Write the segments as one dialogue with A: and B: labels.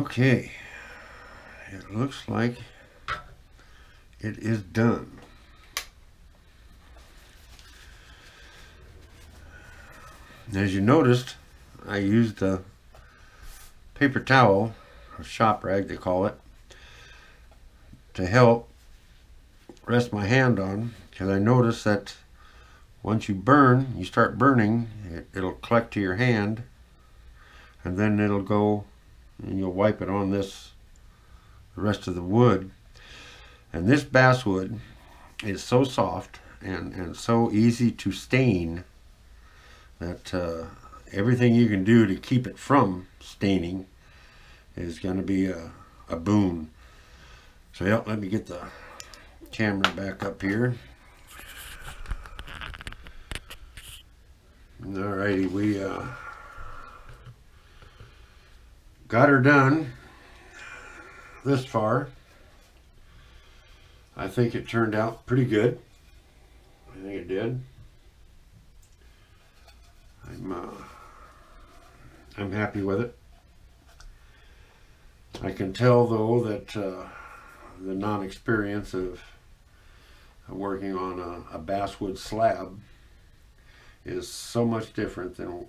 A: Okay, it looks like it is done. As you noticed, I used a paper towel, or shop rag they call it, to help rest my hand on, because I noticed that once you start burning, it'll collect to your hand, and then it'll go and you'll wipe it on the rest of the wood. And this basswood is so soft and so easy to stain that everything you can do to keep it from staining is going to be a boon. So yeah, let me get the camera back up here. Alrighty, we got her done this far. I think it turned out pretty good. I think it did. I'm happy with it. I can tell though that the non-experience of working on a basswood slab is so much different than,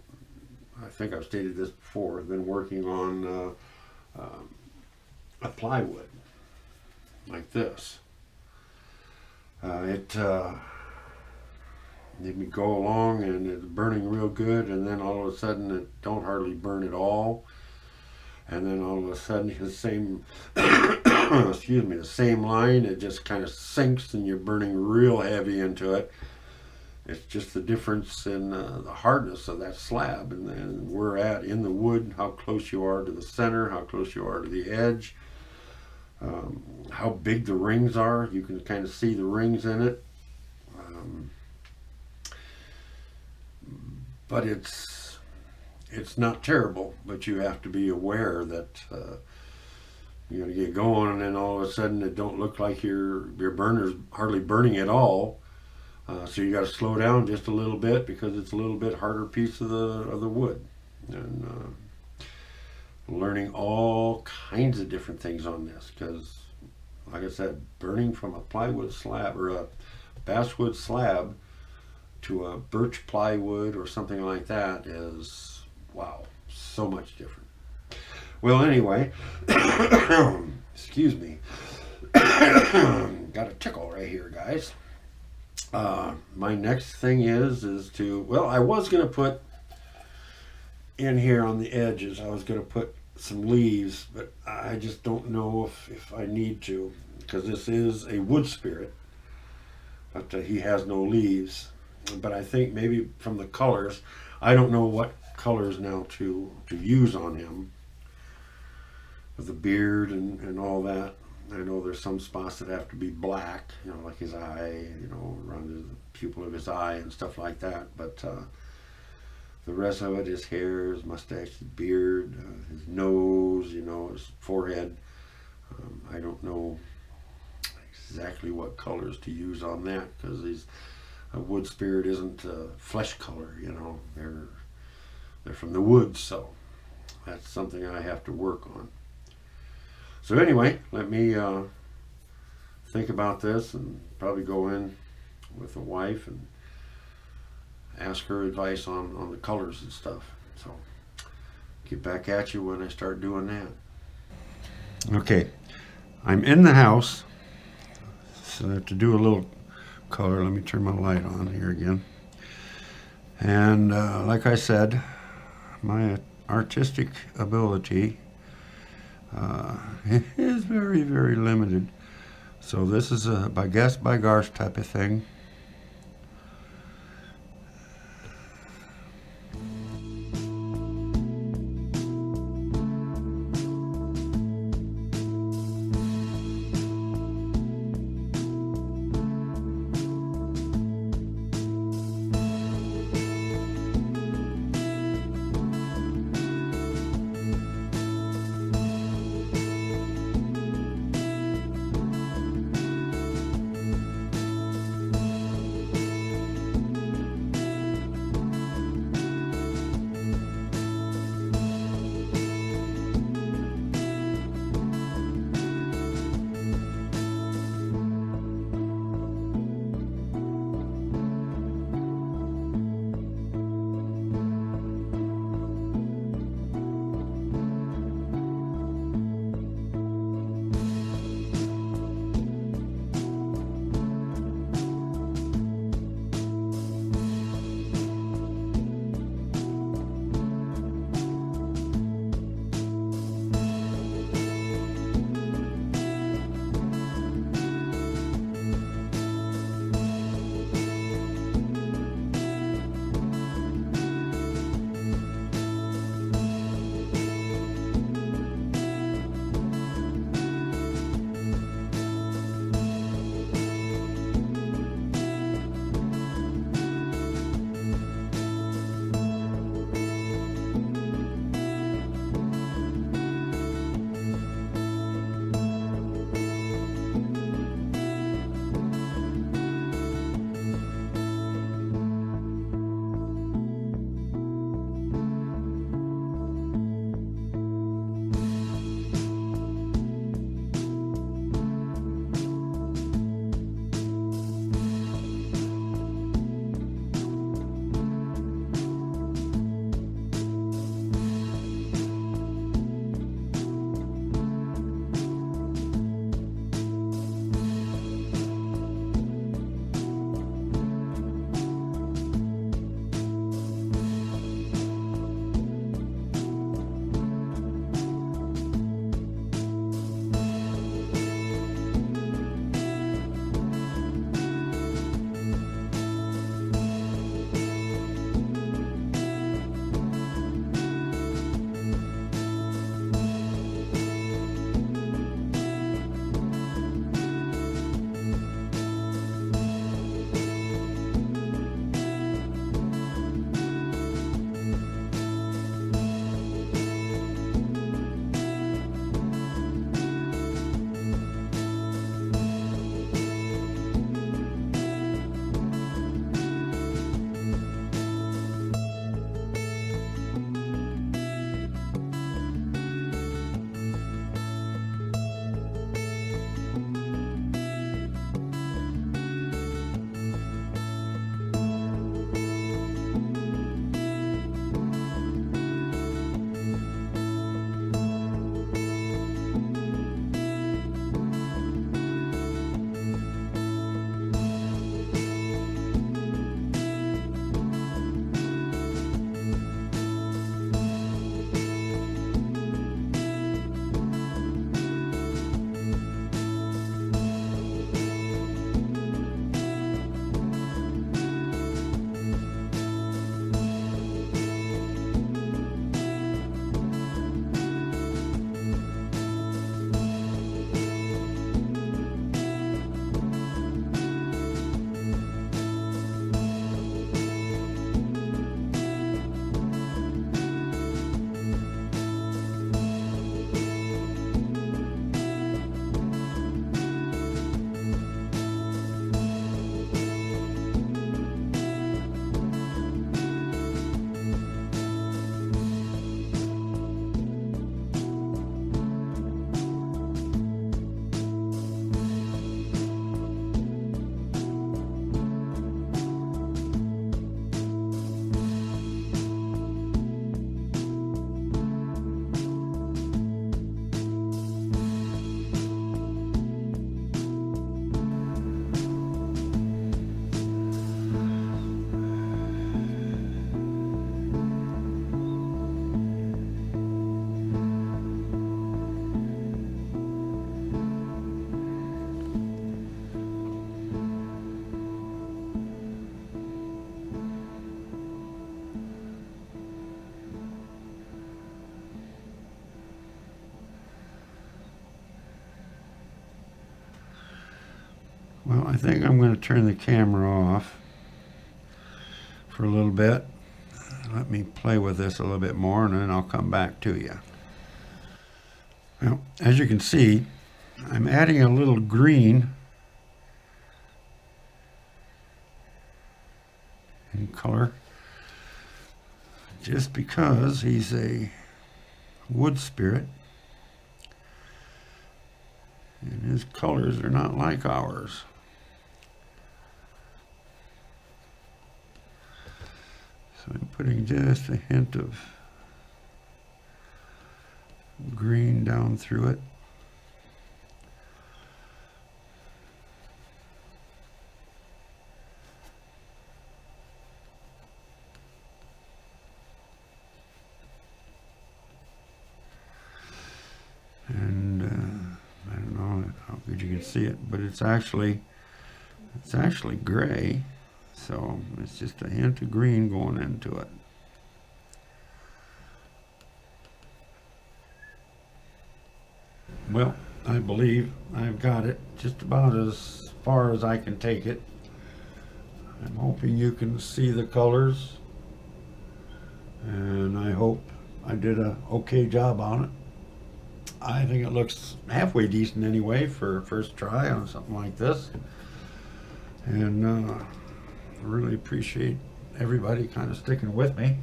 A: I think I've stated this before, than working on a plywood like this. It made me go along and it's burning real good, and then all of a sudden it don't hardly burn at all, and then all of a sudden the same excuse me, the same line, it just kind of sinks and you're burning real heavy into it. It's just the difference in the hardness of that slab, and then we're at in the wood, how close you are to the center, how close you are to the edge, how big the rings are. You can kind of see the rings in it. But it's not terrible, but you have to be aware that you're going to get going, and then all of a sudden it don't look like your burner's hardly burning at all. So you got to slow down just a little bit, because it's a little bit harder piece of the wood. And learning all kinds of different things on this, because like I said, burning from a plywood slab or a basswood slab to a birch plywood or something like that is, wow, so much different. Well, anyway, excuse me, got a tickle right here, guys. My next thing is to, well, I was going to put in here on the edges, I was going to put some leaves, but I just don't know if I need to, because this is a wood spirit, but he has no leaves. But I think maybe from the colors, I don't know what colors now to use on him, with the beard and all that. I know there's some spots that have to be black, you know, like his eye, you know, around the pupil of his eye and stuff like that. But the rest of it, his hair, his mustache, his beard, his nose, you know, his forehead. I don't know exactly what colors to use on that, because a wood spirit isn't flesh color, you know. They're from the woods, so that's something I have to work on. So anyway, let me think about this and probably go in with the wife and ask her advice on the colors and stuff. So get back at you when I start doing that. Okay, I'm in the house, so I have to do a little color. Let me turn my light on here again. And like I said, my artistic ability is very, very limited. So this is a by guess by gosh type of thing. I think I'm going to turn the camera off for a little bit. Let me play with this a little bit more, and then I'll come back to you. Well, as you can see, I'm adding a little green in color just because he's a wood spirit and his colors are not like ours. So I'm putting just a hint of green down through it. And I don't know how good you can see it, but it's actually gray, so it's just a hint of green going into it. Well, I believe I've got it just about as far as I can take it. I'm hoping you can see the colors, and I hope I did a okay job on it. I think it looks halfway decent anyway for a first try on something like this. And I really appreciate everybody kind of sticking with me.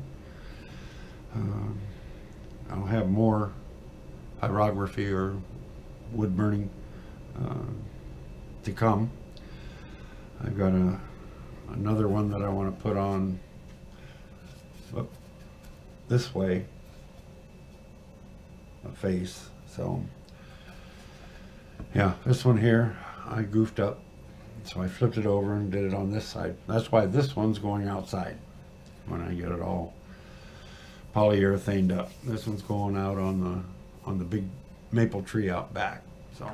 A: I'll have more pyrography or wood burning to come. I've got another one that I want to put on this way, a face. So yeah, this one here I goofed up, so I flipped it over and did it on this side. That's why this one's going outside when I get it all polyurethaned up. This one's going out on the big maple tree out back. So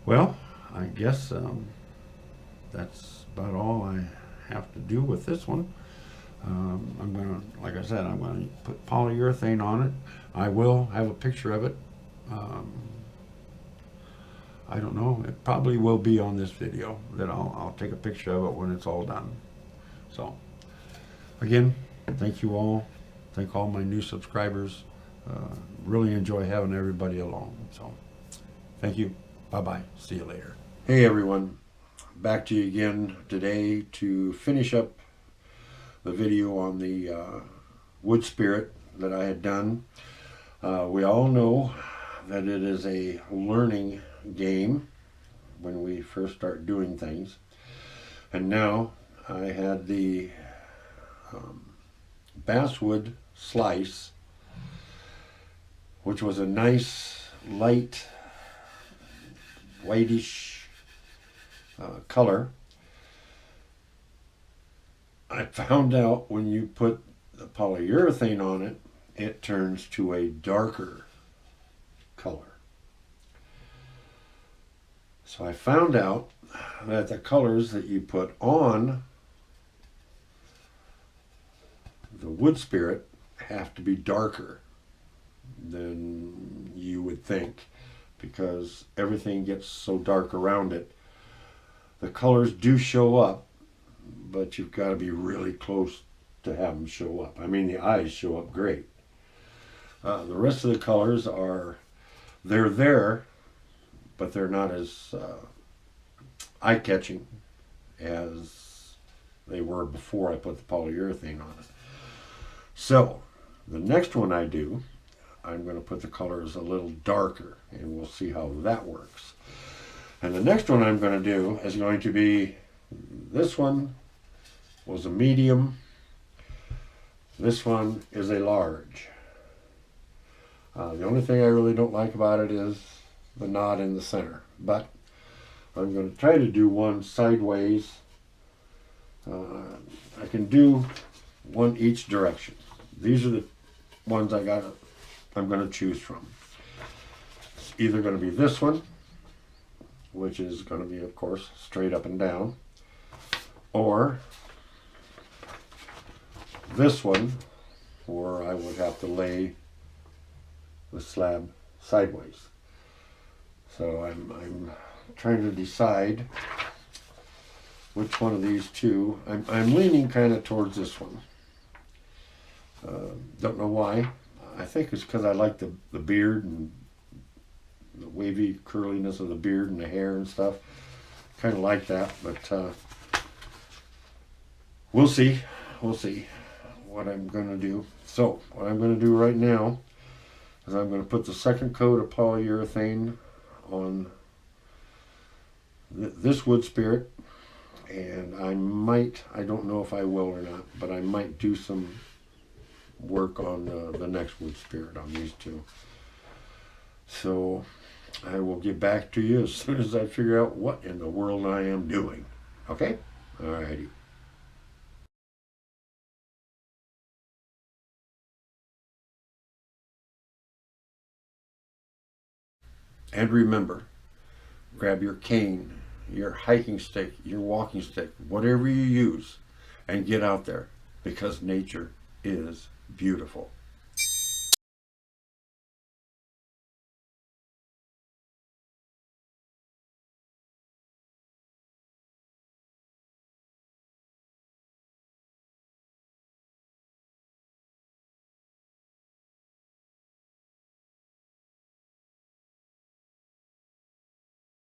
A: well, I guess that's about all I have to do with this one. I'm gonna, like I said, I'm gonna put polyurethane on it. I will have a picture of it. I don't know, it probably will be on this video that I'll take a picture of it when it's all done. So again, thank you all. Thank all my new subscribers. Really enjoy having everybody along. So thank you. Bye-bye. See you later. Hey everyone, back to you again today to finish up the video on the wood spirit that I had done. We all know that it is a learning game when we first start doing things. And now I had the basswood slice, which was a nice light whitish color. I found out when you put the polyurethane on it, it turns to a darker color. So I found out that the colors that you put on the wood spirit have to be darker than you would think, because everything gets so dark around it. The colors do show up, but you've got to be really close to have them show up. I mean, the eyes show up great. The rest of the colors they're there, but they're not as eye-catching as they were before I put the polyurethane on it. So the next one I do, I'm going to put the colors a little darker, and we'll see how that works. And the next one I'm going to do is going to be, this one was a medium, this one is a large. The only thing I really don't like about it is the knot in the center, but I'm going to try to do one sideways. I can do one each direction. These are the ones I'm going to choose from. It's either going to be this one, which is going to be, of course, straight up and down, or this one, where I would have to lay the slab sideways. So I'm trying to decide which one of these two. I'm leaning kind of towards this one. Don't know why. I think it's because I like the beard and the wavy curliness of the beard and the hair and stuff. Kind of like that, but we'll see. We'll see what I'm going to do. So what I'm going to do right now is I'm going to put the second coat of polyurethane on this wood spirit, and I don't know if I will or not, but I might do some work on the next wood spirit on these two. So I will get back to you as soon as I figure out what in the world I am doing. Okay? Alrighty. And remember, grab your cane, your hiking stick, your walking stick, whatever you use, and get out there, because nature is beautiful.